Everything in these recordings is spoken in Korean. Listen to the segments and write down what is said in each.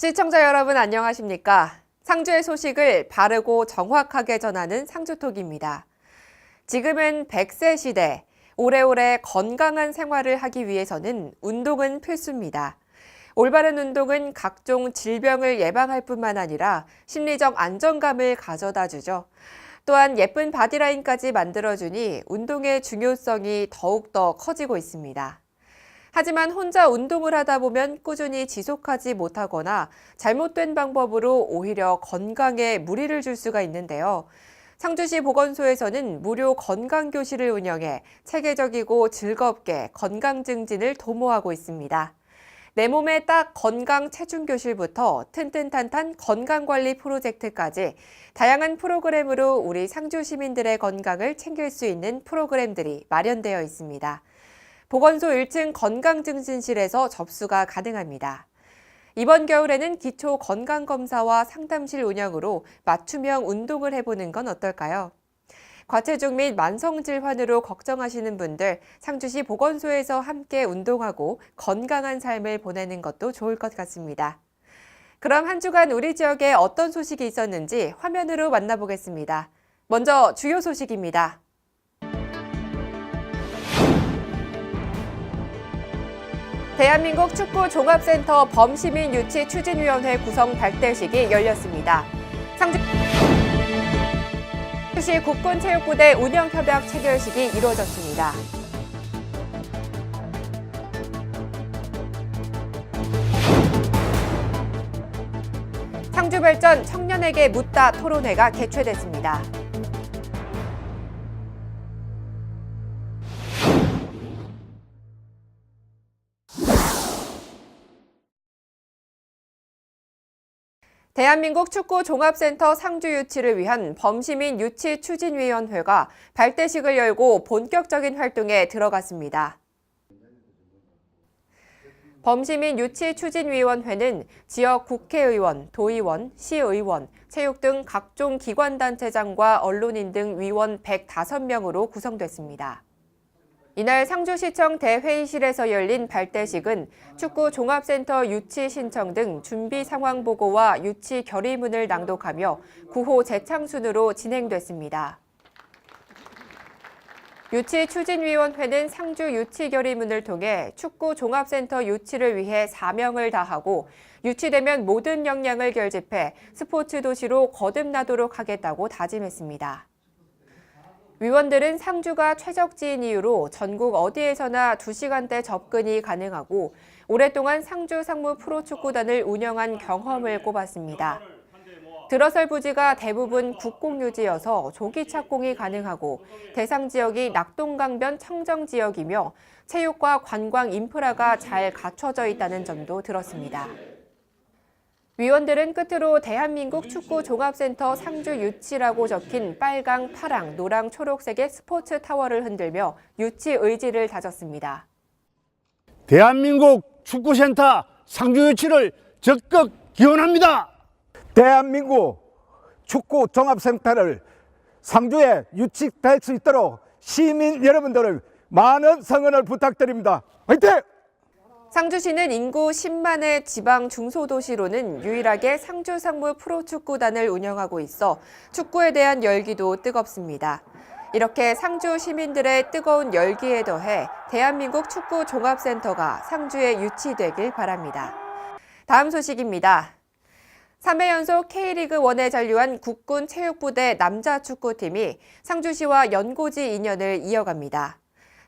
시청자 여러분 안녕하십니까? 상주의 소식을 바르고 정확하게 전하는 상주톡입니다. 지금은 100세 시대, 오래오래 건강한 생활을 하기 위해서는 운동은 필수입니다. 올바른 운동은 각종 질병을 예방할 뿐만 아니라 심리적 안정감을 가져다 주죠. 또한 예쁜 바디라인까지 만들어주니 운동의 중요성이 더욱더 커지고 있습니다. 하지만 혼자 운동을 하다 보면 꾸준히 지속하지 못하거나 잘못된 방법으로 오히려 건강에 무리를 줄 수가 있는데요. 상주시 보건소에서는 무료 건강교실을 운영해 체계적이고 즐겁게 건강 증진을 도모하고 있습니다. 내 몸에 딱 건강 체중교실부터 튼튼탄탄 건강관리 프로젝트까지 다양한 프로그램으로 우리 상주 시민들의 건강을 챙길 수 있는 프로그램들이 마련되어 있습니다. 보건소 1층 건강증진실에서 접수가 가능합니다. 이번 겨울에는 기초 건강검사와 상담실 운영으로 맞춤형 운동을 해보는 건 어떨까요? 과체중 및 만성질환으로 걱정하시는 분들, 상주시 보건소에서 함께 운동하고 건강한 삶을 보내는 것도 좋을 것 같습니다. 그럼 한 주간 우리 지역에 어떤 소식이 있었는지 화면으로 만나보겠습니다. 먼저 주요 소식입니다. 대한민국 축구종합센터 범시민유치추진위원회 구성 발대식이 열렸습니다. 상주시 국군체육부대 운영협약 체결식이 이루어졌습니다. 상주발전 청년에게 묻다 토론회가 개최됐습니다. 대한민국 축구종합센터 상주 유치를 위한 범시민 유치 추진위원회가 발대식을 열고 본격적인 활동에 들어갔습니다. 범시민 유치 추진위원회는 지역 국회의원, 도의원, 시의원, 체육 등 각종 기관단체장과 언론인 등 위원 105명으로 구성됐습니다. 이날 상주시청 대회의실에서 열린 발대식은 축구종합센터 유치 신청 등 준비 상황 보고와 유치 결의문을 낭독하며 구호 재창순으로 진행됐습니다. 유치추진위원회는 상주 유치 결의문을 통해 축구종합센터 유치를 위해 사명을 다하고 유치되면 모든 역량을 결집해 스포츠 도시로 거듭나도록 하겠다고 다짐했습니다. 위원들은 상주가 최적지인 이유로 전국 어디에서나 2시간대 접근이 가능하고 오랫동안 상주 상무 프로축구단을 운영한 경험을 꼽았습니다. 들어설 부지가 대부분 국공유지여서 조기 착공이 가능하고 대상 지역이 낙동강변 청정 지역이며 체육과 관광 인프라가 잘 갖춰져 있다는 점도 들었습니다. 위원들은 끝으로 대한민국 축구종합센터 상주 유치라고 적힌 빨강, 파랑, 노랑, 초록색의 스포츠 타워를 흔들며 유치 의지를 다졌습니다. 대한민국 축구센터 상주 유치를 적극 기원합니다. 대한민국 축구종합센터를 상주에 유치될 수 있도록 시민 여러분들의 많은 성원을 부탁드립니다. 화이팅! 상주시는 인구 10만의 지방 중소도시로는 유일하게 상주 상무 프로축구단을 운영하고 있어 축구에 대한 열기도 뜨겁습니다. 이렇게 상주 시민들의 뜨거운 열기에 더해 대한민국 축구종합센터가 상주에 유치되길 바랍니다. 다음 소식입니다. 3회 연속 K리그1에 잔류한 국군체육부대 남자축구팀이 상주시와 연고지 인연을 이어갑니다.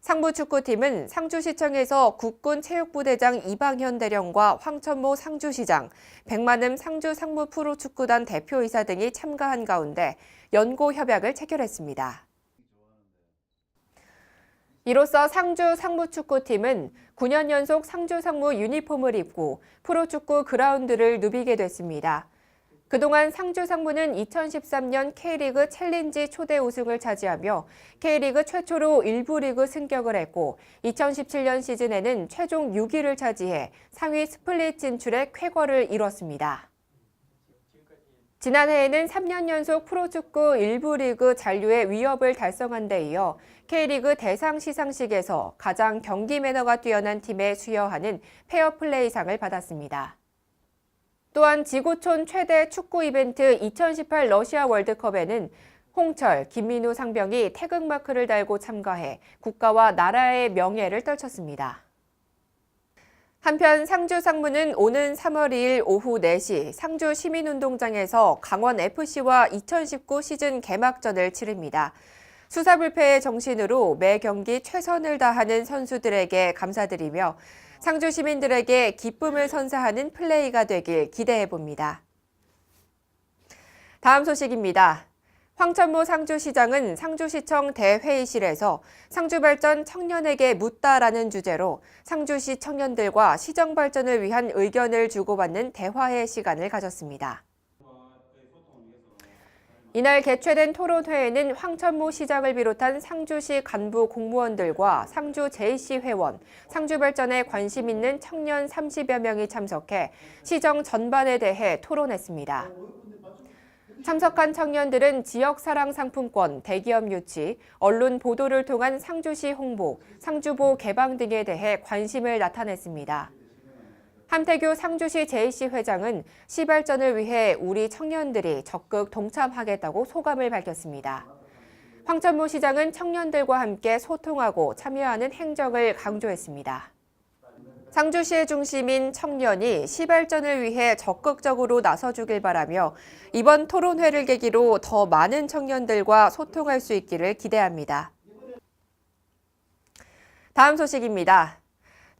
상부축구팀은 상주시청에서 국군체육부대장 이방현 대령과 황천모 상주시장, 백만음 상주 상무 프로축구단 대표이사 등이 참가한 가운데 연고 협약을 체결했습니다. 이로써 상주 상부축구팀은 9년 연속 상주 상무 유니폼을 입고 프로축구 그라운드를 누비게 됐습니다. 그동안 상주 상무는 2013년 K리그 챌린지 초대 우승을 차지하며 K리그 최초로 1부 리그 승격을 했고 2017년 시즌에는 최종 6위를 차지해 상위 스플릿 진출에 쾌거를 이뤘습니다. 지난해에는 3년 연속 프로축구 1부 리그 잔류의 위협을 달성한 데 이어 K리그 대상 시상식에서 가장 경기 매너가 뛰어난 팀에 수여하는 페어플레이상을 받았습니다. 또한 지구촌 최대 축구 이벤트 2018 러시아 월드컵에는 홍철, 김민우 상병이 태극마크를 달고 참가해 국가와 나라의 명예를 떨쳤습니다. 한편 상주 상무는 오는 3월 2일 오후 4시 상주 시민운동장에서 강원FC와 2019 시즌 개막전을 치릅니다. 수사불패의 정신으로 매 경기 최선을 다하는 선수들에게 감사드리며 상주 시민들에게 기쁨을 선사하는 플레이가 되길 기대해봅니다. 다음 소식입니다. 황천모 상주시장은 상주시청 대회의실에서 상주발전 청년에게 묻다라는 주제로 상주시 청년들과 시정 발전을 위한 의견을 주고받는 대화의 시간을 가졌습니다. 이날 개최된 토론회에는 황천모 시장을 비롯한 상주시 간부 공무원들과 상주 JC 회원, 상주발전에 관심 있는 청년 30여 명이 참석해 시정 전반에 대해 토론했습니다. 참석한 청년들은 지역사랑 상품권, 대기업 유치, 언론 보도를 통한 상주시 홍보, 상주보 개방 등에 대해 관심을 나타냈습니다. 함태규 상주시 JC 회장은 시발전을 위해 우리 청년들이 적극 동참하겠다고 소감을 밝혔습니다. 황천모 시장은 청년들과 함께 소통하고 참여하는 행정을 강조했습니다. 상주시의 중심인 청년이 시발전을 위해 적극적으로 나서주길 바라며 이번 토론회를 계기로 더 많은 청년들과 소통할 수 있기를 기대합니다. 다음 소식입니다.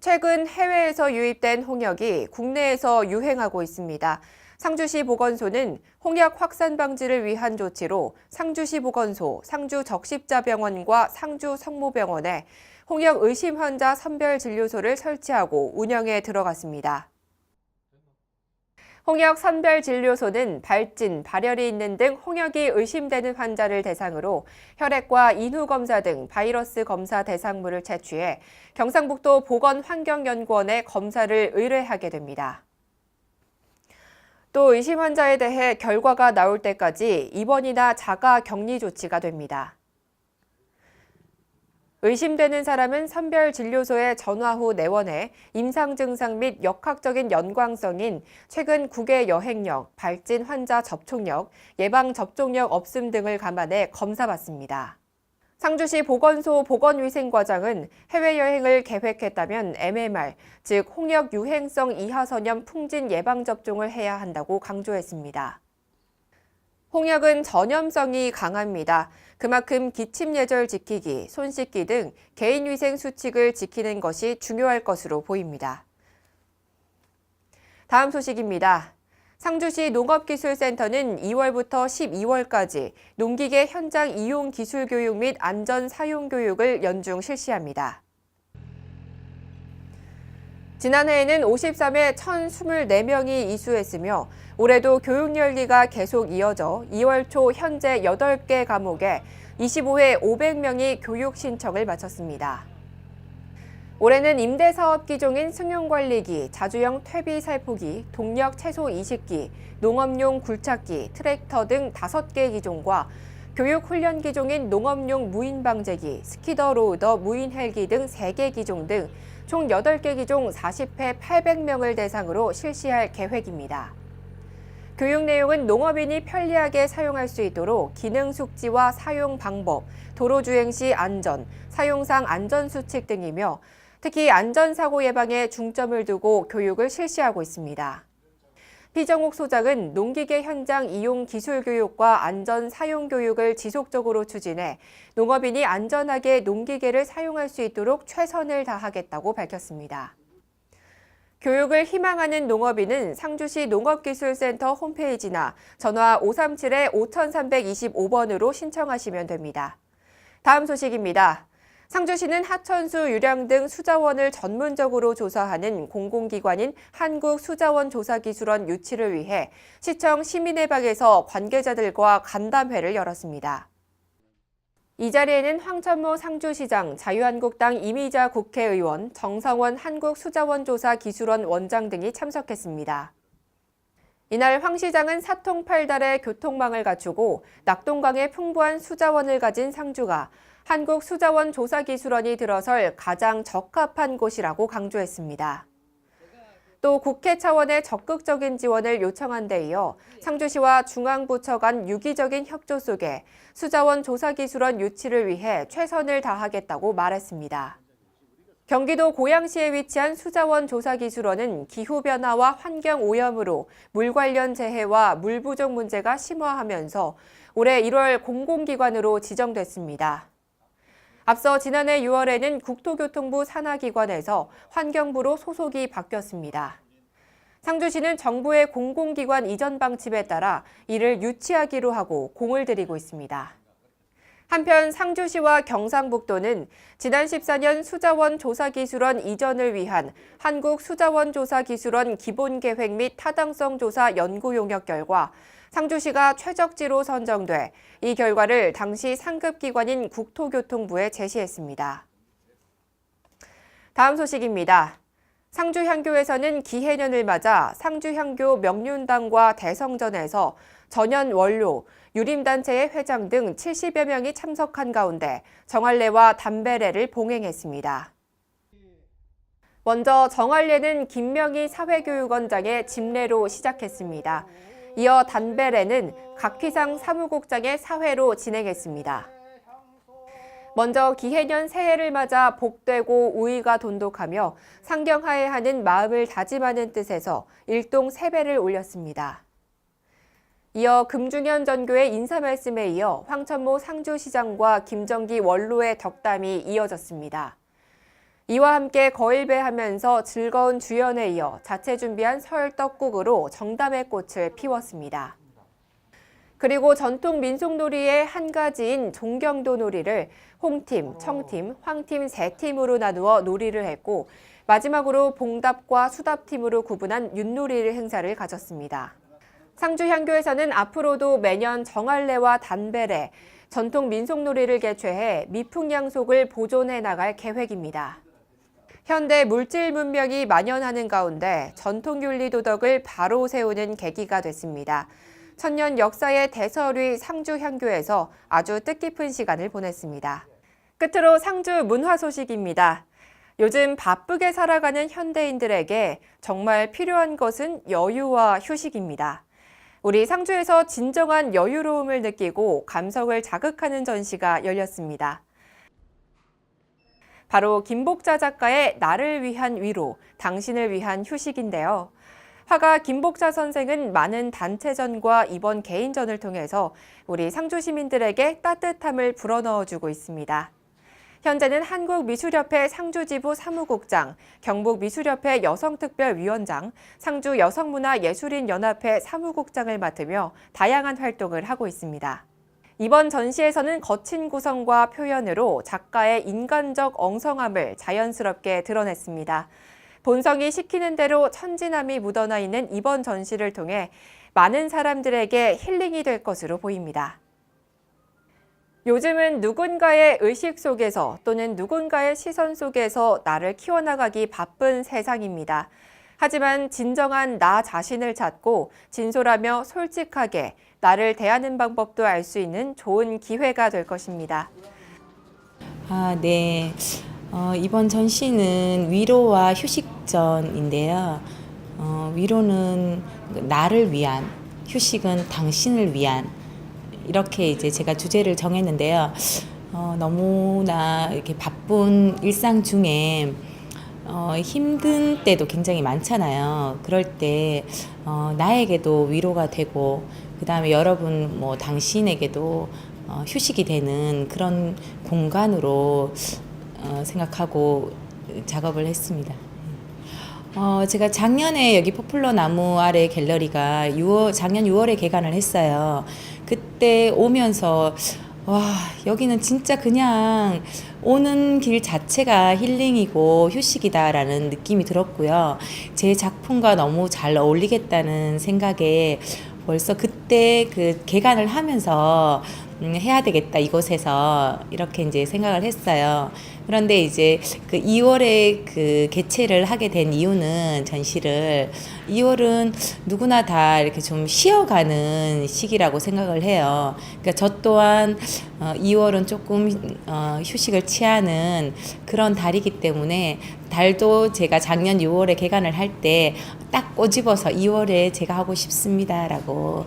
최근 해외에서 유입된 홍역이 국내에서 유행하고 있습니다. 상주시 보건소는 홍역 확산 방지를 위한 조치로 상주시 보건소, 상주적십자병원과 상주성모병원에 홍역 의심 환자 선별 진료소를 설치하고 운영에 들어갔습니다. 홍역 선별 진료소는 발진, 발열이 있는 등 홍역이 의심되는 환자를 대상으로 혈액과 인후 검사 등 바이러스 검사 대상물을 채취해 경상북도 보건환경연구원에 검사를 의뢰하게 됩니다. 또 의심 환자에 대해 결과가 나올 때까지 입원이나 자가 격리 조치가 됩니다. 의심되는 사람은 선별진료소에 전화 후 내원해 임상 증상 및 역학적인 연관성인 최근 국외 여행력, 발진 환자 접촉력, 예방 접촉력 없음 등을 감안해 검사받습니다. 상주시 보건소 보건위생과장은 해외여행을 계획했다면 MMR, 즉 홍역 유행성 이하선염 풍진 예방접종을 해야 한다고 강조했습니다. 홍역은 전염성이 강합니다. 그만큼 기침 예절 지키기, 손 씻기 등 개인위생 수칙을 지키는 것이 중요할 것으로 보입니다. 다음 소식입니다. 상주시 농업기술센터는 2월부터 12월까지 농기계 현장 이용 기술 교육 및 안전 사용 교육을 연중 실시합니다. 지난해에는 53회 1,024명이 이수했으며 올해도 교육 열기가 계속 이어져 2월 초 현재 8개 과목에 25회 500명이 교육 신청을 마쳤습니다. 올해는 임대사업 기종인 승용관리기, 자주형 퇴비 살포기, 동력 채소 이식기, 농업용 굴착기, 트랙터 등 5개 기종과 교육훈련 기종인 농업용 무인방제기, 스키더 로우더 무인 헬기 등 3개 기종 등 총 8개 기종 40회 800명을 대상으로 실시할 계획입니다. 교육 내용은 농업인이 편리하게 사용할 수 있도록 기능 숙지와 사용 방법, 도로 주행 시 안전, 사용상 안전 수칙 등이며 특히 안전사고 예방에 중점을 두고 교육을 실시하고 있습니다. 피정욱 소장은 농기계 현장 이용 기술 교육과 안전 사용 교육을 지속적으로 추진해 농업인이 안전하게 농기계를 사용할 수 있도록 최선을 다하겠다고 밝혔습니다. 교육을 희망하는 농업인은 상주시 농업기술센터 홈페이지나 전화 537-5325번으로 신청하시면 됩니다. 다음 소식입니다. 상주시는 하천수, 유량 등 수자원을 전문적으로 조사하는 공공기관인 한국수자원조사기술원 유치를 위해 시청 시민의 방에서 관계자들과 간담회를 열었습니다. 이 자리에는 황천모 상주시장, 자유한국당 이미자 국회의원, 정성원 한국수자원조사기술원 원장 등이 참석했습니다. 이날 황 시장은 사통팔달의 교통망을 갖추고 낙동강에 풍부한 수자원을 가진 상주가 한국수자원조사기술원이 들어설 가장 적합한 곳이라고 강조했습니다. 또 국회 차원의 적극적인 지원을 요청한 데 이어 상주시와 중앙부처 간 유기적인 협조 속에 수자원 조사기술원 유치를 위해 최선을 다하겠다고 말했습니다. 경기도 고양시에 위치한 수자원 조사기술원은 기후변화와 환경오염으로 물 관련 재해와 물 부족 문제가 심화하면서 올해 1월 공공기관으로 지정됐습니다. 앞서 지난해 6월에는 국토교통부 산하기관에서 환경부로 소속이 바뀌었습니다. 상주시는 정부의 공공기관 이전 방침에 따라 이를 유치하기로 하고 공을 들이고 있습니다. 한편 상주시와 경상북도는 지난 14년 수자원 조사기술원 이전을 위한 한국수자원조사기술원 기본계획 및 타당성 조사 연구 용역 결과 상주시가 최적지로 선정돼 이 결과를 당시 상급기관인 국토교통부에 제시했습니다. 다음 소식입니다. 상주향교에서는 기해년을 맞아 상주향교 명륜당과 대성전에서 전현 원로, 유림단체의 회장 등 70여 명이 참석한 가운데 정할례와 담배례를 봉행했습니다. 먼저 정할례는 김명희 사회교육원장의 집례로 시작했습니다. 이어 담배례는 각희상 사무국장의 사회로 진행했습니다. 먼저 기해년 새해를 맞아 복되고 우위가 돈독하며 상경하에 하는 마음을 다짐하는 뜻에서 일동 세배를 올렸습니다. 이어 금중현 전교의 인사 말씀에 이어 황천모 상주시장과 김정기 원로의 덕담이 이어졌습니다. 이와 함께 거일배하면서 즐거운 주연에 이어 자체 준비한 설 떡국으로 정담의 꽃을 피웠습니다. 그리고 전통 민속놀이의 한 가지인 종경도 놀이를 홍팀, 청팀, 황팀 세 팀으로 나누어 놀이를 했고 마지막으로 봉답과 수답팀으로 구분한 윷놀이 행사를 가졌습니다. 상주향교에서는 앞으로도 매년 정할례와 담배례, 전통 민속놀이를 개최해 미풍양속을 보존해 나갈 계획입니다. 현대 물질 문명이 만연하는 가운데 전통윤리 도덕을 바로 세우는 계기가 됐습니다. 천년 역사의 대설위 상주향교에서 아주 뜻깊은 시간을 보냈습니다. 끝으로 상주 문화 소식입니다. 요즘 바쁘게 살아가는 현대인들에게 정말 필요한 것은 여유와 휴식입니다. 우리 상주에서 진정한 여유로움을 느끼고 감성을 자극하는 전시가 열렸습니다. 바로 김복자 작가의 나를 위한 위로, 당신을 위한 휴식인데요. 화가 김복자 선생은 많은 단체전과 이번 개인전을 통해서 우리 상주 시민들에게 따뜻함을 불어넣어주고 있습니다. 현재는 한국미술협회 상주지부 사무국장, 경북미술협회 여성특별위원장, 상주여성문화예술인연합회 사무국장을 맡으며 다양한 활동을 하고 있습니다. 이번 전시에서는 거친 구성과 표현으로 작가의 인간적 엉성함을 자연스럽게 드러냈습니다. 본성이 시키는 대로 천진함이 묻어나 있는 이번 전시를 통해 많은 사람들에게 힐링이 될 것으로 보입니다. 요즘은 누군가의 의식 속에서 또는 누군가의 시선 속에서 나를 키워나가기 바쁜 세상입니다. 하지만 진정한 나 자신을 찾고 진솔하며 솔직하게 나를 대하는 방법도 알 수 있는 좋은 기회가 될 것입니다. 네. 이번 전시는 위로와 휴식전인데요. 위로는 나를 위한, 휴식은 당신을 위한, 이렇게 이제 제가 주제를 정했는데요. 너무나 이렇게 바쁜 일상 중에 힘든 때도 굉장히 많잖아요. 그럴 때 나에게도 위로가 되고, 그 다음에 여러분, 당신에게도 휴식이 되는 그런 공간으로 생각하고 작업을 했습니다. 제가 작년에 여기 포플러 나무 아래 갤러리가 작년 6월에 개관을 했어요. 그때 오면서 와, 여기는 진짜 그냥 오는 길 자체가 힐링이고 휴식이다라는 느낌이 들었고요. 제 작품과 너무 잘 어울리겠다는 생각에 벌써 그때 그 개관을 하면서 해야 되겠다, 이곳에서 이렇게 이제 생각을 했어요. 그런데 이제 그 2월에 그 개최를 하게 된 이유는 전시를 2월은 누구나 다 이렇게 좀 쉬어가는 시기라고 생각을 해요. 그러니까 저 또한 2월은 조금 휴식을 취하는 그런 달이기 때문에 달도 제가 작년 6월에 개관을 할 때 딱 꼬집어서 2월에 제가 하고 싶습니다라고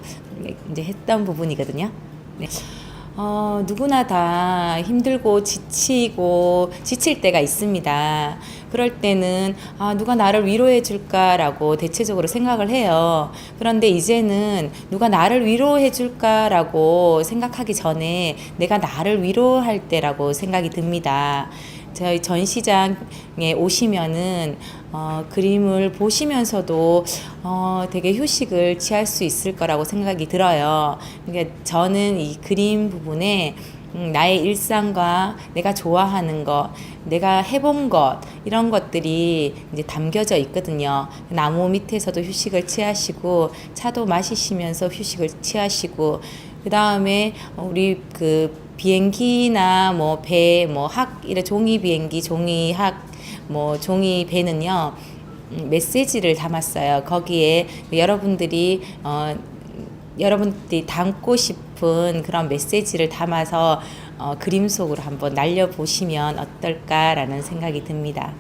이제 했던 부분이거든요. 네. 누구나 다 힘들고 지치고 지칠 때가 있습니다. 그럴 때는 누가 나를 위로해 줄까라고 대체적으로 생각을 해요. 그런데 이제는 누가 나를 위로해 줄까라고 생각하기 전에 내가 나를 위로할 때라고 생각이 듭니다. 저희 전시장에 오시면은 그림을 보시면서도 되게 휴식을 취할 수 있을 거라고 생각이 들어요. 그러니까 저는 이 그림 부분에 나의 일상과 내가 좋아하는 것, 내가 해본 것 이런 것들이 이제 담겨져 있거든요. 나무 밑에서도 휴식을 취하시고 차도 마시시면서 휴식을 취하시고 그 다음에 우리 그 비행기나 뭐 배, 뭐 이런 종이 비행기, 종이 뭐 종이 배는요 메시지를 담았어요. 거기에 여러분들이 담고 싶은 그런 메시지를 담아서 그림 속으로 한번 날려보시면 어떨까라는 생각이 듭니다.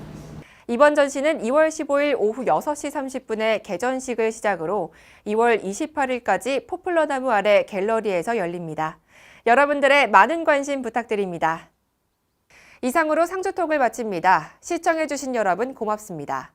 이번 전시는 2월 15일 오후 6시 30분에 개전식을 시작으로 2월 28일까지 포플러나무 아래 갤러리에서 열립니다. 여러분들의 많은 관심 부탁드립니다. 이상으로 상주톡을 마칩니다. 시청해주신 여러분 고맙습니다.